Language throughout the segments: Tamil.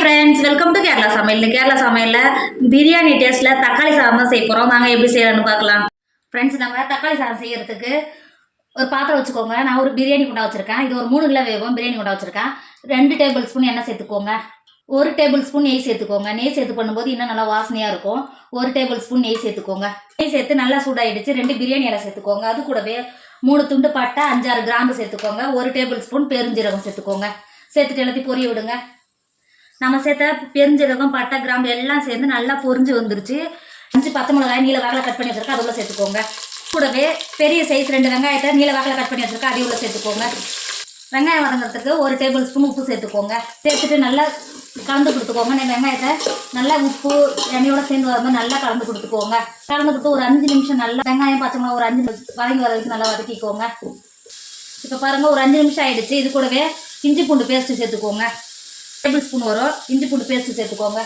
ஃப்ரெண்ட்ஸ், வெல்கம் டு கேரளா சமையல். கேரளா சமையலில் பிரியாணி டேஸ்ட்டில் தக்காளி சாதம் தான் செய்ய போகிறோம். வாங்க எப்படி செய்யலாம்னு பார்க்கலாம். ஃப்ரெண்ட்ஸ், நம்ம தக்காளி சாதம் செய்யறதுக்கு ஒரு பாத்திரம் வச்சுக்கோங்க. நான் ஒரு பிரியாணி குண்டா வச்சுருக்கேன். இது ஒரு 3 கிலோ வேகும் பிரியாணி குண்டா வச்சுருக்கேன். 2 டேபிள் ஸ்பூன் எண்ணெய் சேர்த்துக்கோங்க. 1 டேபிள் ஸ்பூன் நெய் சேர்த்துக்கோங்க. நெய் சேர்த்து பண்ணும்போது இன்னும் நல்லா வாசனையாக இருக்கும். 1 டேபிள் ஸ்பூன் நெய் சேர்த்துக்கோங்க. நெய் சேர்த்து நல்லா சூடாகிடுச்சு. 2 பிரியாணி இலை சேர்த்துக்கோங்க. அது கூடவே 3 துண்டு பட்டை, 5-6 கிராம்பு சேர்த்துக்கோங்க. 1 டேபிள் ஸ்பூன் பெருஞ்சீரகம் சேர்த்துக்கோங்க. சேர்த்துட்டு எல்லாத்தையும் பொரிய விடுங்க. நம்ம சேர்த்த பெருஞ்சீரகம், பட்டை, கிராம்பு எல்லாம் சேர்ந்து நல்லா பொரிஞ்சு வந்துருச்சு. 5 பச்சை மிளகாய் நீல வாக்கில் கட் பண்ணி வச்சிருக்கேன், அது உள்ள சேர்த்துக்கோங்க. கூடவே பெரிய சைஸ் 2 வெங்காயத்தை நீல வாக்கில் கட் பண்ணி வச்சிருக்கேன், அது உள்ள சேர்த்துக்கோங்க. வெங்காயம் வதங்கிறதுக்கு 1 டேபிள் ஸ்பூன் உப்பு சேர்த்துக்கோங்க. சேர்த்துட்டு நல்லா கலந்து கொடுத்துக்கோங்க. வெங்காயத்தை நல்லா உப்பு எண்ணெயோட சேர்ந்து வரும்போது நல்லா கலந்து கொடுத்துக்கோங்க. கலந்து கொடுத்து ஒரு 5 நிமிஷம் நல்லா வெங்காயம், பச்சை மிளகாய் ஒரு 5 நிமிஷம் வதங்கி வர வரைக்கும் நல்லா வதக்கிக்கோங்க. இப்போ பாருங்கள், ஒரு 5 நிமிஷம் ஆகிடுச்சு. இது கூடவே இஞ்சி பூண்டு பேஸ்ட்டு சேர்த்துக்கோங்க. டேபிள் ஸ்பூன் வரும் இஞ்சி பூண்டு பேஸ்ட்டு சேர்த்துக்கோங்க.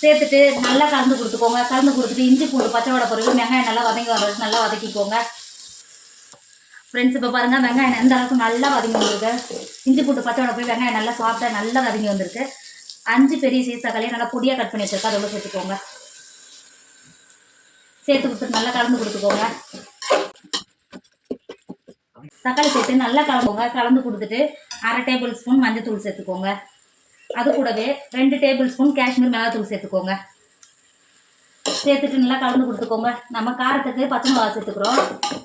சேர்த்துட்டு நல்லா கலந்து கொடுத்துக்கோங்க. கலந்து கொடுத்துட்டு இஞ்சி பூண்டு பச்சை வடை பிறகு வெங்காயம் நல்லா வதங்கி வர வரைக்கும் நல்லா வதக்கிக்கோங்க. ஃப்ரெண்ட்ஸ், இப்போ பாருங்கள், வெங்காயம் எந்த அளவுக்கு நல்லா வதங்கி வந்திருக்கு. இஞ்சி பூண்டு பச்சை வடை போய் வெங்காயம் நல்லா சாப்பிட்டா நல்லா வதங்கி வந்திருக்கு. 5 பெரிய சைஸ் தக்காளியை நல்லா பொடியாக கட் பண்ணி வச்சிருக்கேன், அதோட சேர்த்துக்கோங்க. சேர்த்து கொடுத்துட்டு நல்லா கலந்து கொடுத்துக்கோங்க. தக்காளி சேர்த்து நல்லா கலந்துக்கோங்க. கலந்து கொடுத்துட்டு 1/2 டேபிள் ஸ்பூன் மஞ்சள் தூள் சேர்த்துக்கோங்க. அது கூடவே 2 டேபிள் ஸ்பூன் காஷ்மீர் மிளகாத்தூள் சேர்த்துக்கோங்க. சேர்த்துட்டு நல்லா கலந்து கொடுத்துக்கோங்க. நம்ம காரத்துக்கு பச்சை மிளகா சேர்த்துக்கிறோம்.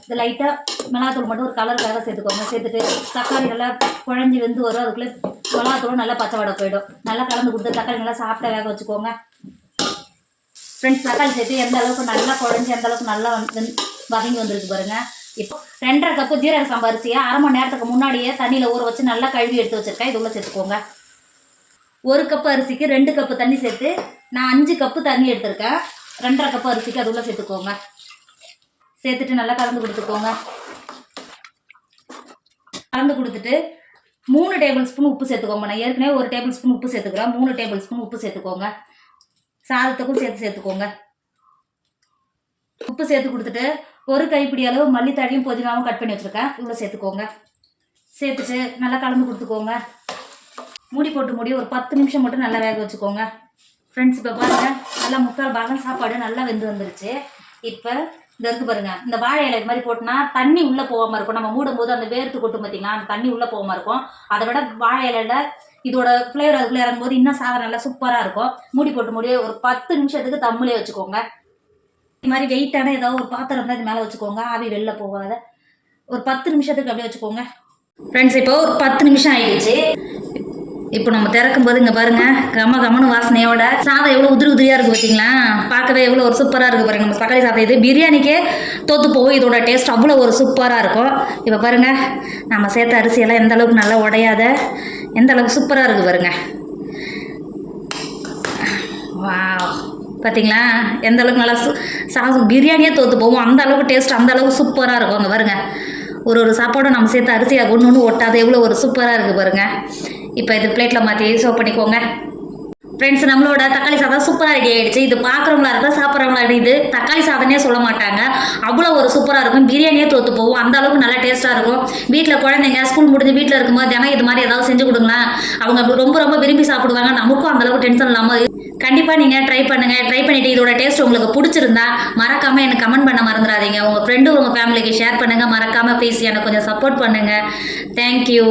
இது லைட்டாக மிளகாத்தூள் மட்டும் ஒரு கலருக்காக சேர்த்துக்கோங்க. சேர்த்துட்டு தக்காளி நல்லா குழஞ்சி வெந்து வரும். அதுக்குள்ளே மிளகாத்தூள் நல்லா பச்சை வடை போயிடும். நல்லா கலந்து கொடுத்து தக்காளி நல்லா சாப்பிட்டா வேக வச்சுக்கோங்க. ஃப்ரெண்ட்ஸ், தக்காளி சேர்த்து எந்த அளவுக்கு நல்லா குழஞ்சி எந்த அளவுக்கு நல்லா வதங்கி வந்துருக்கு பாருங்கள். இப்போ 2.5 கப்பு ஜீரக சம்பா அரிசியை 1/2 மணி நேரத்துக்கு முன்னாடியே தண்ணியில் ஊற வச்சு நல்லா கழுவி எடுத்து வச்சுருக்கேன், இது உள்ள சேர்த்துக்கோங்க. 1 கப்பு அரிசிக்கு 2 கப்பு தண்ணி சேர்த்து நான் 5 கப்பு தண்ணி எடுத்திருக்கேன். 2.5 கப்பு அரிசிக்கு அது உள்ள சேர்த்துக்கோங்க. சேர்த்துட்டு நல்லா கலந்து கொடுத்துக்கோங்க. கலந்து கொடுத்துட்டு 3 டேபிள் ஸ்பூன் உப்பு சேர்த்துக்கோங்க. நான் ஏற்கனவே 1 டேபிள் ஸ்பூன் உப்பு சேர்த்துக்கிறேன். 3 டேபிள் ஸ்பூன் உப்பு சேர்த்துக்கோங்க. சாதத்துக்கும் சேர்த்துக்கோங்க. உப்பு சேர்த்து கொடுத்துட்டு 1 கைப்பிடி அளவு மல்லித்தழையும் புதினாவும் கட் பண்ணி வச்சுருக்கேன், இவ்வளோ சேர்த்துக்கோங்க. சேர்த்துட்டு நல்லா கலந்து கொடுத்துக்கோங்க. மூடி போட்டு ஒரு 10 நிமிஷம் மட்டும் நல்லா வேக வச்சுக்கோங்க. ஃப்ரெண்ட்ஸ், இப்போ பாருங்கள், நல்லா 3/4 பாகம் சாப்பாடு நல்லா வெந்து வந்துருச்சு. இப்போ இந்த இருக்குது பாருங்கள், இந்த வாழை இலை மாதிரி போட்டோன்னா தண்ணி உள்ளே போகாமல் இருக்கும். நம்ம மூடும் போது அந்த வேர்த்து கொட்டும் பார்த்திங்களா, அந்த தண்ணி உள்ளே போகாமல் இருக்கும். அதை விட வாழை இலையில் இதோட ஃப்ளேவர் அதுக்குள்ளே இறங்கும்போது இன்னும் சாதம் நல்லா சூப்பராக இருக்கும். மூடி போட்டு ஒரு 10 நிமிஷத்துக்கு தம்முலே வச்சுக்கோங்க. இது மாதிரி வெயிட்டான ஏதாவது ஒரு பாத்திரம் தான் இது மேலே வச்சுக்கோங்க, ஆவி வெளில போகாத. ஒரு 10 நிமிஷத்துக்கு அப்படியே வச்சுக்கோங்க. ஃப்ரெண்ட்ஸ், இப்போ ஒரு 10 நிமிஷம் ஆகிடுச்சு. இப்போ நம்ம திறக்கும் போது இங்கே பாருங்கள், கமன்னு வாசனையோட சாதம் எவ்வளோ உதிரியாக இருக்குது பார்த்தீங்களா. பார்க்கவே எவ்வளோ ஒரு சூப்பராக இருக்குது பாருங்கள். நம்ம தக்காளி சாதம் இது பிரியாணிக்கே தோற்று போகும். இதோட டேஸ்ட் அவ்வளோ ஒரு சூப்பராக இருக்கும். இப்போ பாருங்கள், நம்ம சேர்த்த அரிசியெல்லாம் எந்த அளவுக்கு நல்லா உடையாத எந்த அளவுக்கு சூப்பராக இருக்குது பாருங்கள். வா, பார்த்தீங்களா எந்த அளவுக்கு நல்லா சாதம் பிரியாணியே தோற்று போகும். அந்த அளவுக்கு டேஸ்ட் அந்த அளவுக்கு சூப்பராக இருக்கும். அங்கே பாருங்கள், ஒரு சாப்பாடும் நம்ம சேர்த்து அரிசியாக ஒன்று ஒட்டாத எவ்வளோ ஒரு சூப்பராக இருக்குது பாருங்கள். இப்போ இது பிளேட்டில் மாற்றி சர்வ் பண்ணிக்கோங்க. ஃப்ரெண்ட்ஸ், நம்மளோட தக்காளி சாதம் சூப்பராக ரெடி ஆகிடுச்சு. இது பார்க்குறவங்களா இருந்தால் சாப்பிட்றவங்களா இது தக்காளி சாதனே சொல்ல மாட்டாங்க, அவ்வளோ ஒரு சூப்பராக இருக்கும். பிரியாணியே தோற்று போகும், அந்த அளவுக்கு நல்லா டேஸ்ட்டாக இருக்கும். வீட்டில் குழந்தைங்க ஸ்கூல் முடிஞ்சு வீட்டில் இருக்கும்போது தினம் இது மாதிரி ஏதாவது செஞ்சு கொடுங்களேன், அவங்க ரொம்ப விரும்பி சாப்பிடுவாங்க. நமக்கும் அந்தளவுக்கு டென்ஷன் இல்லாமல் கண்டிப்பாக நீங்கள் ட்ரை பண்ணுங்கள். ட்ரை பண்ணிவிட்டு இதோட டேஸ்ட் உங்களுக்கு பிடிச்சிருந்தா மறக்காமல் எனக்கு கமெண்ட் பண்ண மறந்துடாதீங்க. உங்கள் ஃப்ரெண்டு உங்கள் ஃபேமிலிக்கு ஷேர் பண்ணுங்கள். மறக்காமல் ப்ளீஸ் எனக்கு கொஞ்சம் சப்போர்ட் பண்ணுங்கள். தேங்க்யூ.